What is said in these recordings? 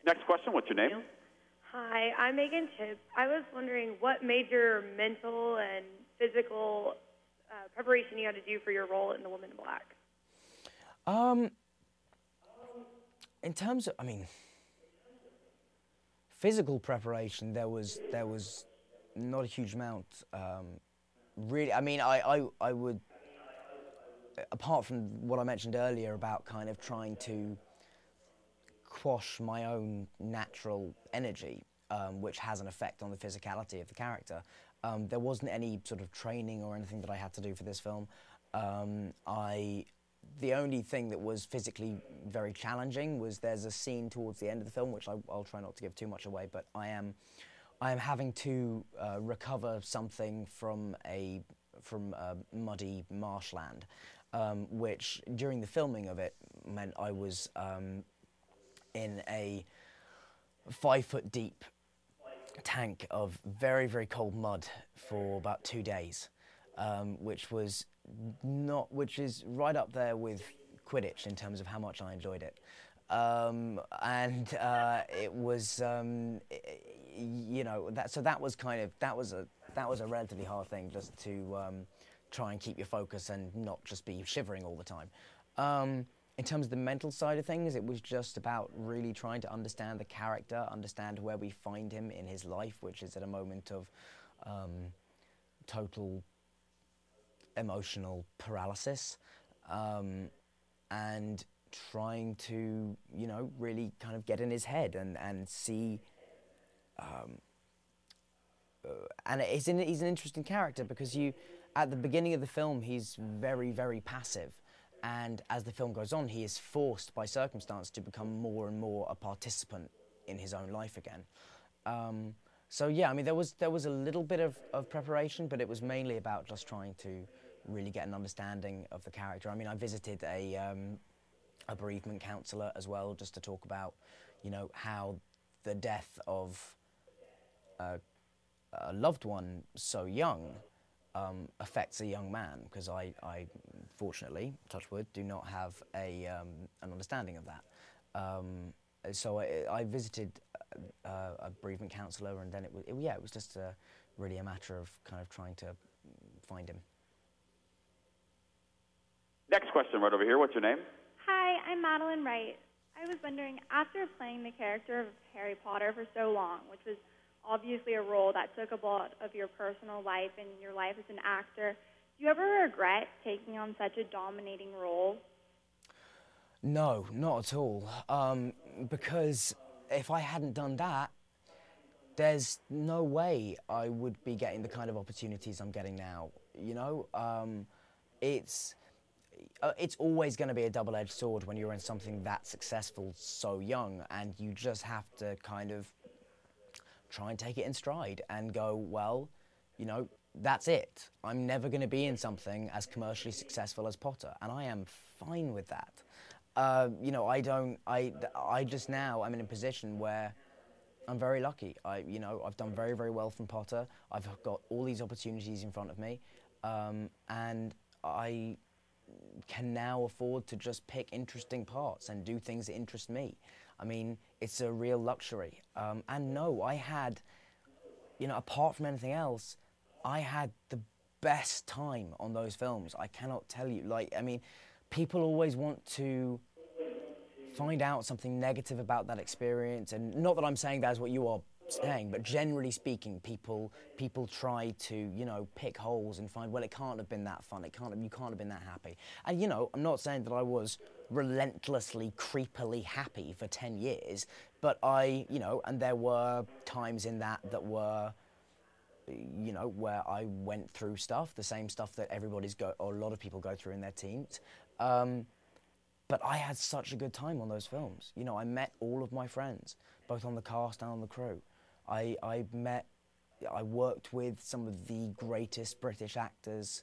Next question, what's your name? Hi, I'm Megan Tibbs. I was wondering what major mental and physical preparation you had to do for your role in The Woman in Black. In terms of, I mean, physical preparation, there was not a huge amount. Really, I mean, I would, apart from what I mentioned earlier about kind of trying to quash my own natural energy, which has an effect on the physicality of the character, there wasn't any sort of training or anything that I had to do for this film. The only thing that was physically very challenging was there's a scene towards the end of the film, which I'll try not to give too much away, but I am having to recover something from muddy marshland, which during the filming of it meant I was in a 5-foot deep tank of very, very cold mud for about 2 days, which is right up there with Quidditch in terms of how much I enjoyed it. It was, you know, that was a relatively hard thing, just to try and keep your focus and not just be shivering all the time. In terms of the mental side of things, it was just about really trying to understand the character, understand where we find him in his life, which is at a moment of total emotional paralysis, and trying to, you know, really kind of get in his head and see. And he's an interesting character because at the beginning of the film, he's very, very passive. And as the film goes on, he is forced by circumstance to become more and more a participant in his own life again. So yeah, I mean, there was a little bit of preparation, but it was mainly about just trying to really get an understanding of the character. I mean, I visited a bereavement counsellor as well, just to talk about, you know, how the death of a loved one so young affects a young man, because I fortunately, touch wood, do not have an understanding of that. So I visited a bereavement counsellor, and then it was just really a matter of kind of trying to find him. Next question right over here. What's your name? Hi, I'm Madeline Wright. I was wondering, after playing the character of Harry Potter for so long, which was obviously a role that took a lot of your personal life and your life as an actor, do you ever regret taking on such a dominating role? No, not at all. Because if I hadn't done that, there's no way I would be getting the kind of opportunities I'm getting now. You know, it's always going to be a double-edged sword when you're in something that successful so young, and you just have to kind of try and take it in stride and go, well, you know, that's it. I'm never going to be in something as commercially successful as Potter, and I am fine with that. You know, I just now, I'm in a position where I'm very lucky. You know, I've done very, very well from Potter. I've got all these opportunities in front of me, and I can now afford to just pick interesting parts and do things that interest me. I mean, it's a real luxury. And no, I had, you know, apart from anything else, I had the best time on those films. I cannot tell you. Like, I mean, people always want to find out something negative about that experience, and not that I'm saying that's what you are saying, but generally speaking, people try to, you know, pick holes and find, well, it can't have been that fun, you can't have been that happy. And, you know, I'm not saying that I was relentlessly, creepily happy for 10 years, but you know, and there were times in that were, you know, where I went through stuff, the same stuff that or a lot of people go through in their teens. But I had such a good time on those films. You know, I met all of my friends, both on the cast and on the crew. I worked with some of the greatest British actors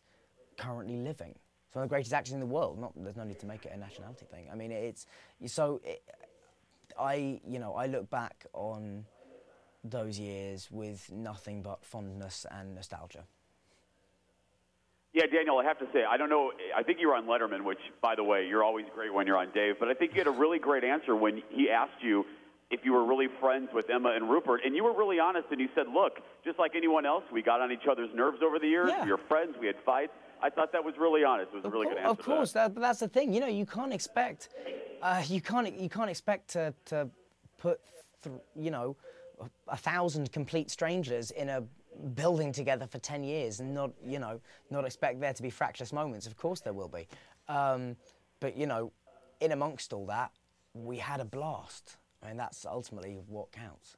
currently living. Some of the greatest actors in the world. There's no need to make it a nationality thing. I mean, you know, I look back on those years with nothing but fondness and nostalgia. Yeah, Daniel, I have to say, I don't know, I think you were on Letterman, which, by the way, you're always great when you're on Dave, but I think you had a really great answer when he asked you if you were really friends with Emma and Rupert, and you were really honest, and you said, look, just like anyone else, we got on each other's nerves over the years. Yeah. We were friends. We had fights. I thought that was really honest. It was a really good answer. Of course, to that. that's the thing. You know, you can't expect, you can't expect to put, you know, 1,000 complete strangers in a building together for 10 years and not, you know, not expect there to be fractious moments. Of course there will be. But, you know, in amongst all that, we had a blast. I mean, that's ultimately what counts.